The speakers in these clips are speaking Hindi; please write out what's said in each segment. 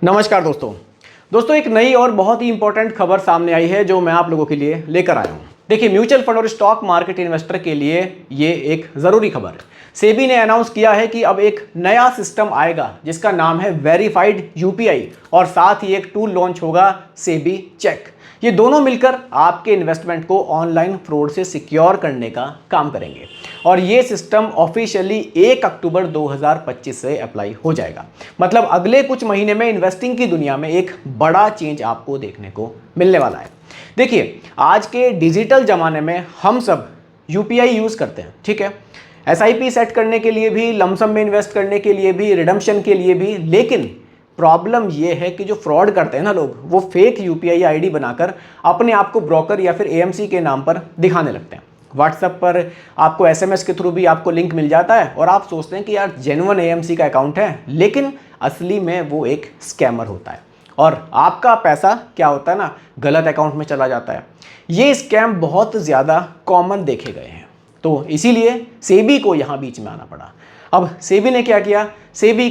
नमस्कार दोस्तों एक नई और बहुत ही इंपॉर्टेंट खबर सामने आई है जो मैं आप लोगों के लिए लेकर आया हूं। देखिए, म्यूचुअल फंड और स्टॉक मार्केट इन्वेस्टर के लिए ये एक ज़रूरी खबर है। सेबी ने अनाउंस किया है कि अब एक नया सिस्टम आएगा जिसका नाम है वेरीफाइड यूपीआई और साथ ही एक टूल लॉन्च होगा सेबी चेक। ये दोनों मिलकर आपके इन्वेस्टमेंट को ऑनलाइन फ्रॉड से सिक्योर करने का काम करेंगे और ये सिस्टम ऑफिशियली 1 अक्टूबर 2025 से अप्लाई हो जाएगा। मतलब अगले कुछ महीने में इन्वेस्टिंग की दुनिया में एक बड़ा चेंज आपको देखने को मिलने वाला है। देखिए, आज के डिजिटल ज़माने में हम सब यूपीआई यूज़ करते हैं, ठीक है, एसआईपी सेट करने के लिए भी, लमसम में इन्वेस्ट करने के लिए भी, रिडम्पशन के लिए भी। लेकिन प्रॉब्लम ये है कि जो फ्रॉड करते हैं ना लोग, वो फेक यूपीआई आईडी बनाकर अपने आप को ब्रोकर या फिर एएमसी के नाम पर दिखाने लगते हैं। व्हाट्सएप पर आपको एसएमएस के थ्रू भी आपको लिंक मिल जाता है और आप सोचते हैं कि यार जेन्युइन एएमसी का अकाउंट है, लेकिन असली में वो एक स्कैमर होता है और आपका पैसा क्या होता है ना, गलत अकाउंट में चला जाता है। ये स्कैम बहुत ज़्यादा कॉमन देखे गए हैं, तो इसीलिए सेबी को यहाँ बीच में आना पड़ा। अब सेबी ने क्या किया, सेबी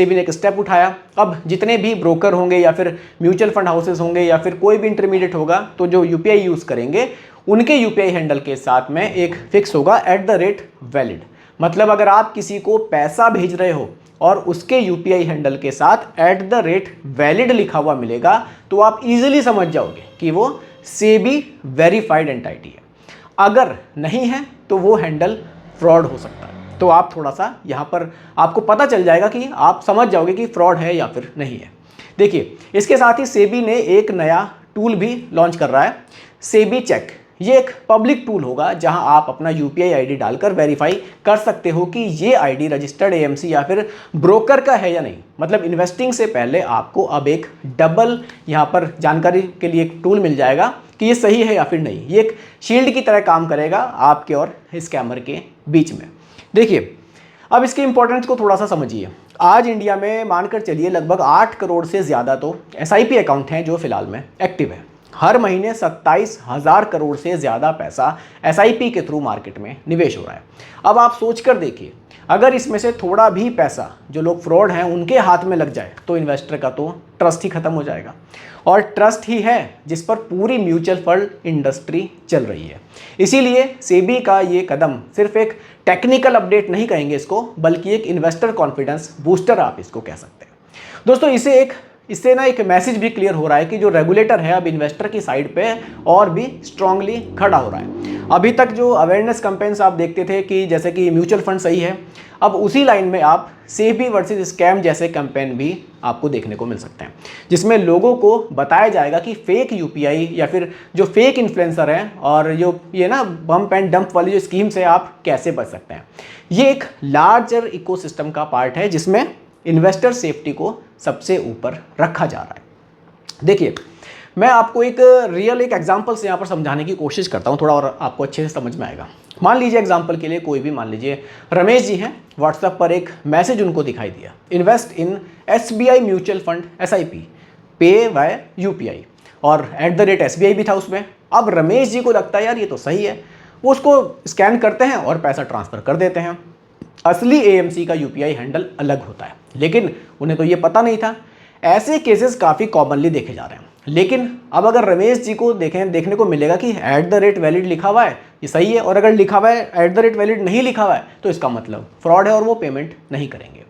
ने एक स्टेप उठाया। अब जितने भी ब्रोकर होंगे या फिर म्यूचुअल फंड हाउसेस होंगे या फिर कोई भी इंटरमीडिएट होगा, तो जो यूपीआई यूज़ करेंगे उनके यूपीआई हैंडल के साथ में एक फिक्स होगा @वैलिड। मतलब अगर आप किसी को पैसा भेज रहे हो और उसके यूपीआई हैंडल के साथ @वैलिड लिखा हुआ मिलेगा, तो आप इजीली समझ जाओगे कि वो सेबी वेरीफाइड एंटिटी है। अगर नहीं है तो वो हैंडल फ्रॉड हो सकता है। तो आप थोड़ा सा यहाँ पर आपको पता चल जाएगा कि आप समझ जाओगे कि फ्रॉड है या फिर नहीं है। देखिए, इसके साथ ही सेबी ने एक नया टूल भी लॉन्च कर रहा है, सेबी चेक। ये एक पब्लिक टूल होगा जहां आप अपना यूपीआई आईडी डालकर वेरीफाई कर सकते हो कि ये आईडी रजिस्टर्ड एएमसी या फिर ब्रोकर का है या नहीं। मतलब इन्वेस्टिंग से पहले आपको अब एक डबल यहाँ पर जानकारी के लिए एक टूल मिल जाएगा कि ये सही है या फिर नहीं। ये एक शील्ड की तरह काम करेगा आपके और स्कैमर के बीच में। देखिए, अब इसके इंपॉर्टेंस को थोड़ा सा समझिए। आज इंडिया में मानकर चलिए लगभग 8 करोड़ से ज़्यादा तो एसआईपी अकाउंट हैं जो फिलहाल में एक्टिव है। हर महीने 27,000 करोड़ से ज़्यादा पैसा एसआईपी के थ्रू मार्केट में निवेश हो रहा है। अब आप सोच कर देखिए, अगर इसमें से थोड़ा भी पैसा जो लोग फ्रॉड हैं उनके हाथ में लग जाए तो इन्वेस्टर का तो ट्रस्ट ही खत्म हो जाएगा। और ट्रस्ट ही है जिस पर पूरी म्यूचुअल फंड इंडस्ट्री चल रही है। इसीलिए सेबी का ये कदम सिर्फ एक टेक्निकल अपडेट नहीं कहेंगे इसको, बल्कि एक इन्वेस्टर कॉन्फिडेंस बूस्टर आप इसको कह सकते हैं। दोस्तों, इससे ना एक मैसेज भी क्लियर हो रहा है कि जो रेगुलेटर है अब इन्वेस्टर की साइड पे और भी स्ट्रांगली खड़ा हो रहा है। अभी तक जो अवेयरनेस कैंपेन्स आप देखते थे कि जैसे कि म्यूचुअल फंड सही है, अब उसी लाइन में आप सेबी वर्सेस स्कैम जैसे कैंपेन भी आपको देखने को मिल सकते हैं, जिसमें लोगों को बताया जाएगा कि फेक यूपीआई या फिर जो फेक इन्फ्लुएंसर हैं और जो ये ना बम्प एंड डंप वाली जो स्कीम से आप कैसे बच सकते हैं। ये एक लार्जर इकोसिस्टम का पार्ट है जिसमें इन्वेस्टर सेफ्टी को सबसे ऊपर रखा जा रहा है। देखिए, मैं आपको एक एग्जांपल से यहाँ पर समझाने की कोशिश करता हूँ, थोड़ा और आपको अच्छे से समझ में आएगा। मान लीजिए एग्जांपल के लिए कोई भी, मान लीजिए रमेश जी हैं, व्हाट्सएप पर एक मैसेज उनको दिखाई दिया, invest in SBI mutual fund SIP पे बाय यूपीआई, और @SBI भी था उसमें। अब रमेश जी को लगता है यार ये तो सही है, वो उसको स्कैन करते हैं और पैसा ट्रांसफ़र कर देते हैं। असली एएमसी का यूपीआई हैंडल अलग होता है, लेकिन उन्हें तो ये पता नहीं था। ऐसे केसेस काफ़ी कॉमनली देखे जा रहे हैं। लेकिन अब अगर रमेश जी को देखने को मिलेगा कि @वैलिड लिखा हुआ है, ये सही है, और अगर लिखा हुआ है @वैलिड नहीं लिखा हुआ है, तो इसका मतलब फ्रॉड है और वो पेमेंट नहीं करेंगे।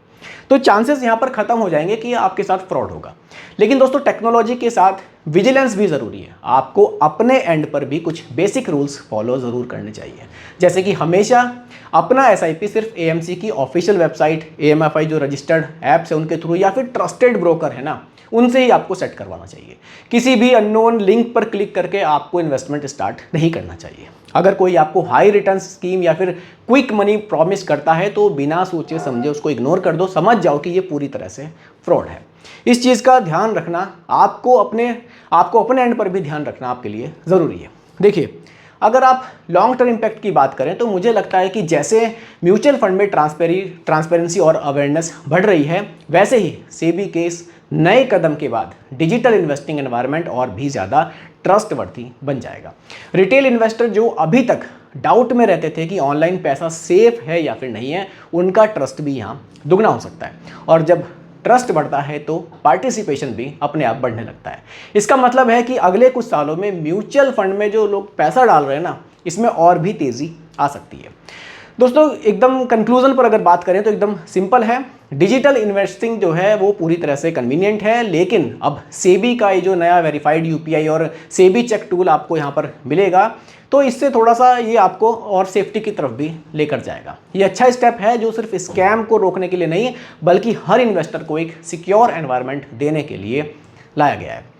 तो चांसेस यहाँ पर ख़त्म हो जाएंगे कि आपके साथ फ्रॉड होगा। लेकिन दोस्तों, टेक्नोलॉजी के साथ विजिलेंस भी ज़रूरी है। आपको अपने एंड पर भी कुछ बेसिक रूल्स फॉलो ज़रूर करने चाहिए, जैसे कि हमेशा अपना एसआईपी सिर्फ एएमसी की ऑफिशियल वेबसाइट, एएमएफआई जो रजिस्टर्ड ऐप्स है उनके थ्रू या फिर ट्रस्टेड ब्रोकर है ना, उनसे ही आपको सेट करवाना चाहिए। किसी भी अननोन लिंक पर क्लिक करके आपको इन्वेस्टमेंट स्टार्ट नहीं करना चाहिए। अगर कोई आपको हाई रिटर्न स्कीम या फिर क्विक मनी प्रॉमिस करता है तो बिना सोचे समझे उसको इग्नोर कर दो, समझ जाओ कि ये पूरी तरह से फ्रॉड है। इस चीज़ का ध्यान रखना आपको अपने एंड पर भी ध्यान रखना आपके लिए ज़रूरी है। देखिए, अगर आप लॉन्ग टर्म इम्पैक्ट की बात करें तो मुझे लगता है कि जैसे म्यूचुअल फंड में ट्रांसपेरेंसी और अवेयरनेस बढ़ रही है, वैसे ही सेबी के इस नए कदम के बाद डिजिटल इन्वेस्टिंग एनवायरनमेंट और भी ज़्यादा ट्रस्टवर्थी बन जाएगा। रिटेल इन्वेस्टर जो अभी तक डाउट में रहते थे कि ऑनलाइन पैसा सेफ है या फिर नहीं है, उनका ट्रस्ट भी यहाँ दुगना हो सकता है। और जब ट्रस्ट बढ़ता है तो पार्टिसिपेशन भी अपने आप बढ़ने लगता है। इसका मतलब है कि अगले कुछ सालों में म्यूचुअल फंड में जो लोग पैसा डाल रहे हैं ना, इसमें और भी तेज़ी आ सकती है। दोस्तों एकदम कंक्लूजन पर अगर बात करें तो एकदम सिंपल है, डिजिटल इन्वेस्टिंग जो है वो पूरी तरह से कन्वीनियंट है, लेकिन अब सेबी का ये जो नया वेरीफाइड यूपीआई और सेबी चेक टूल आपको यहाँ पर मिलेगा, तो इससे थोड़ा सा ये आपको और सेफ्टी की तरफ भी लेकर जाएगा। ये अच्छा स्टेप है जो सिर्फ स्कैम को रोकने के लिए नहीं, बल्कि हर इन्वेस्टर को एक सिक्योर एनवायरनमेंट देने के लिए लाया गया है।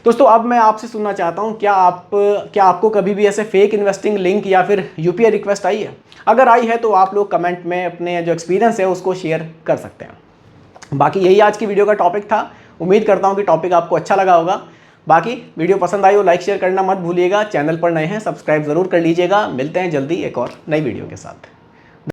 दोस्तों अब मैं आपसे सुनना चाहता हूँ, क्या आपको कभी भी ऐसे फेक इन्वेस्टिंग लिंक या फिर यूपीआई रिक्वेस्ट आई है? अगर आई है तो आप लोग कमेंट में अपने जो एक्सपीरियंस है उसको शेयर कर सकते हैं। बाकी यही आज की वीडियो का टॉपिक था। उम्मीद करता हूँ कि टॉपिक आपको अच्छा लगा होगा। बाकी वीडियो पसंद आई हो लाइक शेयर करना मत भूलिएगा। चैनल पर नए हैं सब्सक्राइब ज़रूर कर लीजिएगा। मिलते हैं जल्दी एक और नई वीडियो के साथ।